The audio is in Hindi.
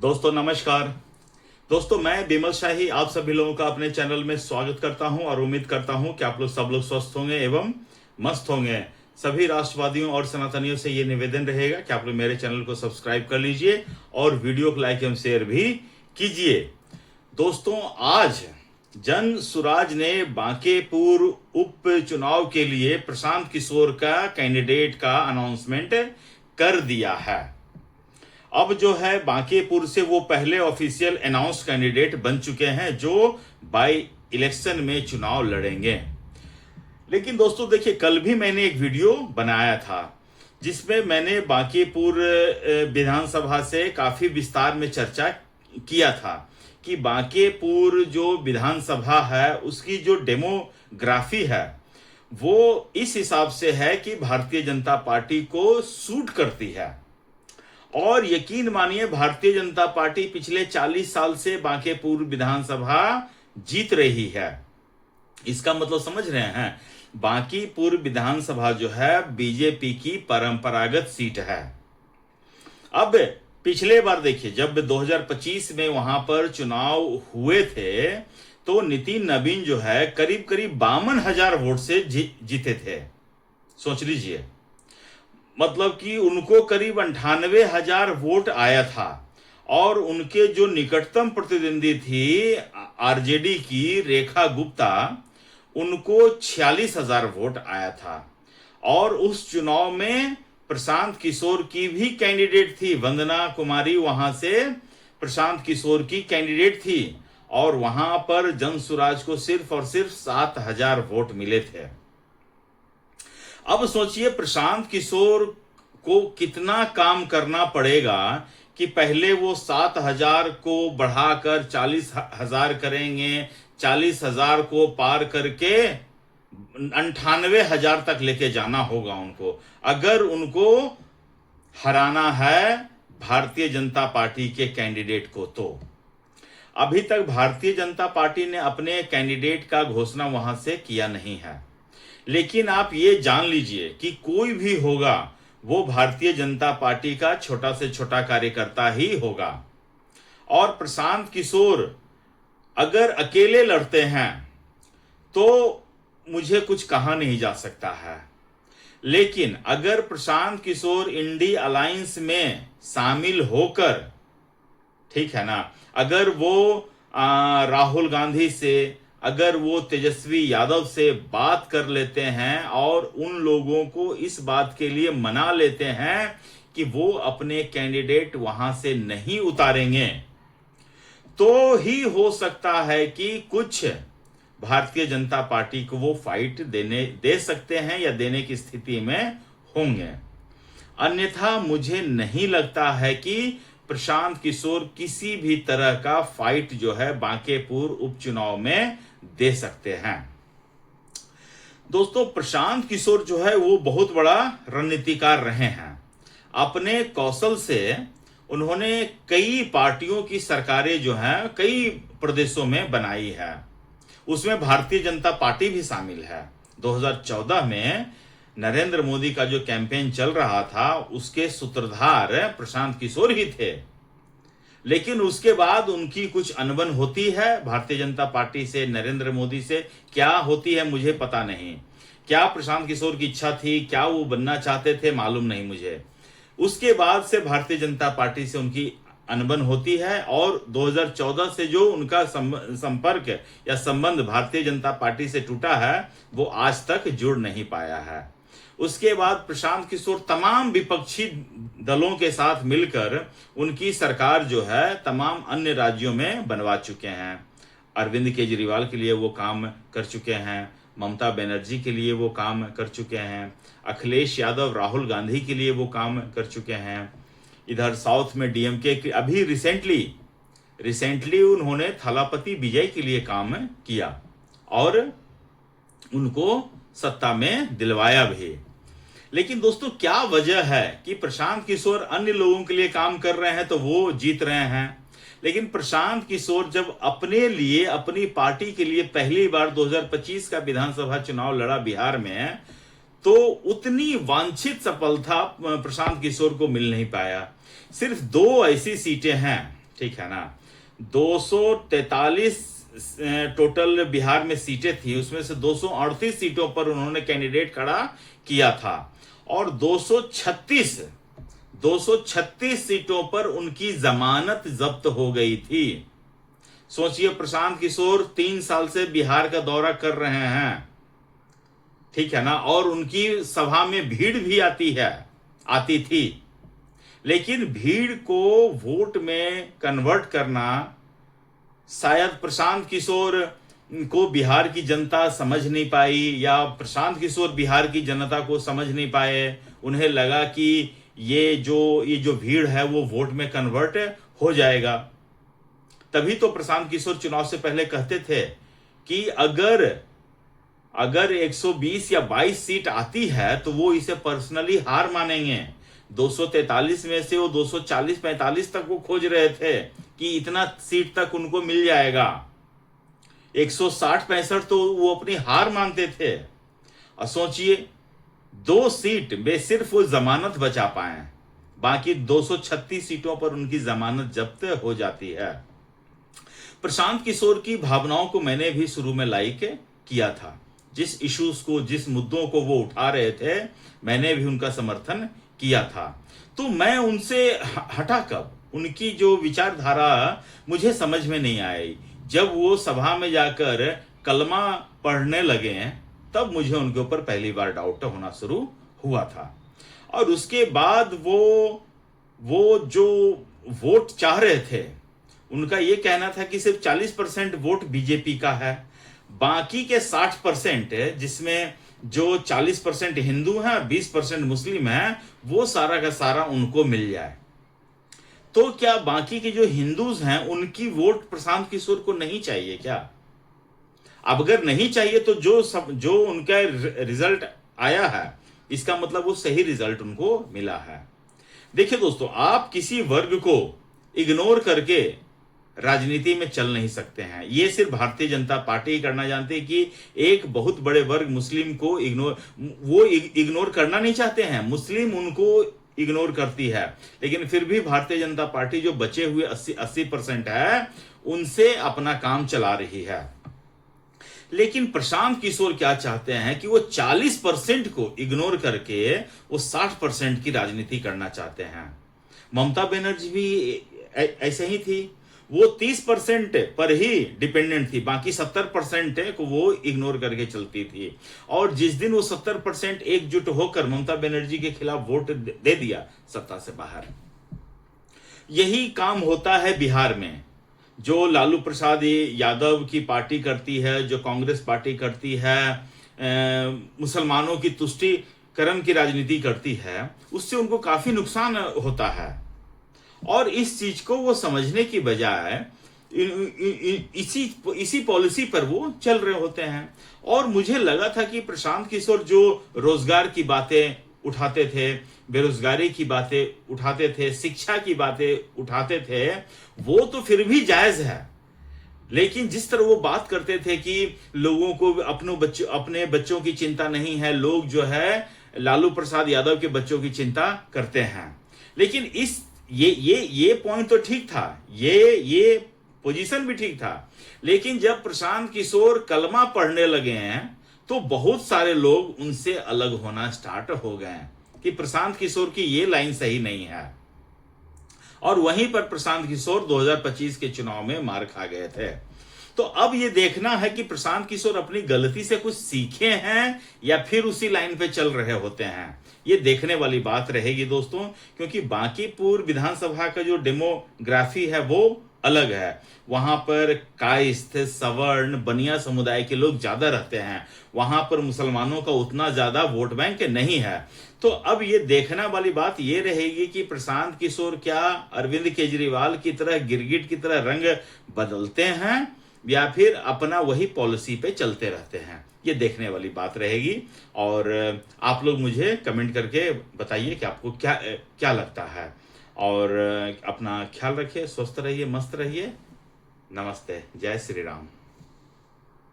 दोस्तों नमस्कार। दोस्तों मैं बिमल शाही आप सभी लोगों का अपने चैनल में स्वागत करता हूं और उम्मीद करता हूं कि आप लोग सब लोग स्वस्थ होंगे एवं मस्त होंगे। सभी राष्ट्रवादियों और सनातनियों से ये निवेदन रहेगा कि आप लोग मेरे चैनल को सब्सक्राइब कर लीजिए और वीडियो को लाइक एवं शेयर भी कीजिए। दोस्तों आज जन सुराज ने बांकेपुर उपचुनाव के लिए प्रशांत किशोर का कैंडिडेट का अनाउंसमेंट कर दिया है। अब जो है बांकेपुर से वो पहले ऑफिशियल अनाउंस कैंडिडेट बन चुके हैं जो बाई इलेक्शन में चुनाव लड़ेंगे। लेकिन दोस्तों देखिए, कल भी मैंने एक वीडियो बनाया था जिसमें मैंने बांकेपुर विधानसभा से काफी विस्तार में चर्चा किया था कि बांकेपुर जो विधानसभा है उसकी जो डेमोग्राफी है वो इस हिसाब से है कि भारतीय जनता पार्टी को सूट करती है। और यकीन मानिए, भारतीय जनता पार्टी पिछले 40 साल से बांकेपुर विधानसभा जीत रही है। इसका मतलब समझ रहे हैं, बांकेपुर विधानसभा जो है बीजेपी की परंपरागत सीट है। अब पिछले बार देखिए, जब 2025 में वहां पर चुनाव हुए थे तो नितिन नवीन जो है करीब करीब 52,000 वोट से जीते थे। सोच लीजिए, मतलब कि उनको करीब 98,000 वोट आया था और उनके जो निकटतम प्रतिद्वंदी थी आरजेडी की रेखा गुप्ता, उनको 46,000 वोट आया था। और उस चुनाव में प्रशांत किशोर की भी कैंडिडेट थी, वंदना कुमारी वहां से प्रशांत किशोर की कैंडिडेट थी और वहां पर जनसुराज को सिर्फ और सिर्फ 7,000 वोट मिले थे। अब सोचिए प्रशांत किशोर को कितना काम करना पड़ेगा कि पहले वो 7,000 को बढ़ाकर 40,000 करेंगे, 40,000 को पार करके 98,000 तक लेके जाना होगा उनको, अगर उनको हराना है भारतीय जनता पार्टी के कैंडिडेट को। तो अभी तक भारतीय जनता पार्टी ने अपने कैंडिडेट का घोषणा वहां से किया नहीं है, लेकिन आप ये जान लीजिए कि कोई भी होगा वो भारतीय जनता पार्टी का छोटा से छोटा कार्यकर्ता ही होगा। और प्रशांत किशोर अगर अकेले लड़ते हैं तो मुझे कुछ कहा नहीं जा सकता है, लेकिन अगर प्रशांत किशोर इंडी अलायंस में शामिल होकर, ठीक है ना, अगर वो राहुल गांधी से, अगर वो तेजस्वी यादव से बात कर लेते हैं और उन लोगों को इस बात के लिए मना लेते हैं कि वो अपने कैंडिडेट वहां से नहीं उतारेंगे, तो ही हो सकता है कि कुछ भारतीय जनता पार्टी को वो फाइट दे सकते हैं या देने की स्थिति में होंगे। अन्यथा मुझे नहीं लगता है कि प्रशांत किशोर किसी भी तरह का फाइट जो है बांकेपुर उपचुनाव में दे सकते हैं। दोस्तों प्रशांत किशोर जो है वो बहुत बड़ा रणनीतिकार रहे हैं। अपने कौशल से उन्होंने कई पार्टियों की सरकारें जो हैं कई प्रदेशों में बनाई है, उसमें भारतीय जनता पार्टी भी शामिल है। 2014 में नरेंद्र मोदी का जो कैंपेन चल रहा था उसके सूत्रधार प्रशांत किशोर ही थे, लेकिन उसके बाद उनकी कुछ अनबन होती है भारतीय जनता पार्टी से, नरेंद्र मोदी से। क्या होती है मुझे पता नहीं, क्या प्रशांत किशोर की इच्छा थी, क्या वो बनना चाहते थे, मालूम नहीं मुझे। उसके बाद से भारतीय जनता पार्टी से उनकी अनबन होती है और 2014 से जो उनका संपर्क या संबंध भारतीय जनता पार्टी से टूटा है वो आज तक जुड़ नहीं पाया है। उसके बाद प्रशांत किशोर तमाम विपक्षी दलों के साथ मिलकर उनकी सरकार जो है तमाम अन्य राज्यों में बनवा चुके हैं। अरविंद केजरीवाल के लिए वो काम कर चुके हैं, ममता बनर्जी के लिए वो काम कर चुके हैं, अखिलेश यादव राहुल गांधी के लिए वो काम कर चुके हैं। इधर साउथ में डीएमके के अभी रिसेंटली उन्होंने थलापति विजय के लिए काम किया और उनको सत्ता में दिलवाया भी। लेकिन दोस्तों क्या वजह है कि प्रशांत किशोर अन्य लोगों के लिए काम कर रहे हैं तो वो जीत रहे हैं, लेकिन प्रशांत किशोर जब अपने लिए, अपनी पार्टी के लिए पहली बार 2025 का विधानसभा चुनाव लड़ा बिहार में, तो उतनी वांछित सफलता प्रशांत किशोर को मिल नहीं पाया। सिर्फ 2 ऐसी सीटें हैं, ठीक है ना। 243 टोटल बिहार में सीटें थी, उसमें से 238 सीटों पर उन्होंने कैंडिडेट खड़ा किया था और 236 सीटों पर उनकी जमानत जब्त हो गई थी। सोचिए, प्रशांत किशोर 3 साल से बिहार का दौरा कर रहे हैं, ठीक है ना, और उनकी सभा में भीड़ भी आती थी, लेकिन भीड़ को वोट में कन्वर्ट करना शायद प्रशांत किशोर को बिहार की जनता समझ नहीं पाई, या प्रशांत किशोर बिहार की जनता को समझ नहीं पाए। उन्हें लगा कि ये जो भीड़ है वो वोट में कन्वर्ट हो जाएगा। तभी तो प्रशांत किशोर चुनाव से पहले कहते थे कि अगर 120 या 22 सीट आती है तो वो इसे पर्सनली हार मानेंगे। 243 में से वो 240-45 तक वो खोज रहे थे कि इतना सीट तक उनको मिल जाएगा। 160-65 तो वो अपनी हार मानते थे। और सोचिए, 2 सीट में सिर्फ वो जमानत बचा पाए, बाकी 236 सीटों पर उनकी जमानत जब्त हो जाती है। प्रशांत किशोर की भावनाओं को मैंने भी शुरू में लाइक किया था। जिस इश्यूज को, जिस मुद्दों को वो उठा रहे थे, मैंने भी उनका समर्थन किया था। तो मैं उनसे हटा कब, उनकी जो विचारधारा मुझे समझ में नहीं आई। जब वो सभा में जाकर कलमा पढ़ने लगे तब मुझे उनके ऊपर पहली बार डाउट होना शुरू हुआ था। और उसके बाद वो जो वोट चाह रहे थे, उनका ये कहना था कि सिर्फ 40% वोट बीजेपी का है, बाकी के 60%, जिसमें जो 40% हिंदू हैं और 20% मुस्लिम हैं, वो सारा का सारा उनको मिल जाए। तो क्या बाकी के जो हिंदूज हैं उनकी वोट प्रशांत किशोर को नहीं चाहिए क्या? अब अगर नहीं चाहिए तो जो उनका रिजल्ट आया है, इसका मतलब वो सही रिजल्ट उनको मिला है। देखिए दोस्तों, आप किसी वर्ग को इग्नोर करके राजनीति में चल नहीं सकते हैं। ये सिर्फ भारतीय जनता पार्टी ही करना जानती है कि एक बहुत बड़े वर्ग मुस्लिम को इग्नोर करना नहीं चाहते हैं, मुस्लिम उनको इग्नोर करती है, लेकिन फिर भी भारतीय जनता पार्टी जो बचे हुए 80% है उनसे अपना काम चला रही है। लेकिन प्रशांत किशोर क्या चाहते हैं कि वो 40% को इग्नोर करके वो 60% की राजनीति करना चाहते हैं। ममता बनर्जी भी ऐसे ही थी, वो 30% पर ही डिपेंडेंट थी, बाकी 70% को वो इग्नोर करके चलती थी। और जिस दिन वो 70% एकजुट होकर ममता बनर्जी के खिलाफ वोट दे दिया सत्ता से बाहर, यही काम होता है बिहार में। जो लालू प्रसाद यादव की पार्टी करती है, जो कांग्रेस पार्टी करती है, मुसलमानों की तुष्टीकरण की राजनीति करती है, उससे उनको काफी नुकसान होता है। और इस चीज को वो समझने की बजाय इसी पॉलिसी पर वो चल रहे होते हैं। और मुझे लगा था कि प्रशांत किशोर जो रोजगार की बातें उठाते थे, बेरोजगारी की बातें उठाते थे, शिक्षा की बातें उठाते थे, वो तो फिर भी जायज है। लेकिन जिस तरह वो बात करते थे कि लोगों को अपने बच्चों की चिंता नहीं है, लोग जो है लालू प्रसाद यादव के बच्चों की चिंता करते हैं। लेकिन ये पॉइंट तो ठीक था, ये पोजीशन भी ठीक था। लेकिन जब प्रशांत किशोर कलमा पढ़ने लगे हैं तो बहुत सारे लोग उनसे अलग होना स्टार्ट हो गए कि प्रशांत किशोर की ये लाइन सही नहीं है। और वहीं पर प्रशांत किशोर 2025 के चुनाव में मार खा गए थे। तो अब ये देखना है कि प्रशांत किशोर अपनी गलती से कुछ सीखे हैं या फिर उसी लाइन पे चल रहे होते हैं। ये देखने वाली बात रहेगी दोस्तों, क्योंकि बांकीपुर विधानसभा का जो डेमोग्राफी है वो अलग है। वहां पर कायस्थ, सवर्ण, बनिया समुदाय के लोग ज्यादा रहते हैं, वहां पर मुसलमानों का उतना ज्यादा वोट बैंक नहीं है। तो अब ये देखना वाली बात ये रहेगी कि प्रशांत किशोर क्या अरविंद केजरीवाल की तरह, गिरगिट की तरह रंग बदलते हैं या फिर अपना वही पॉलिसी पे चलते रहते हैं। ये देखने वाली बात रहेगी। और आप लोग मुझे कमेंट करके बताइए कि आपको क्या लगता है। और अपना ख्याल रखिए, स्वस्थ रहिए, मस्त रहिए। नमस्ते, जय श्री राम।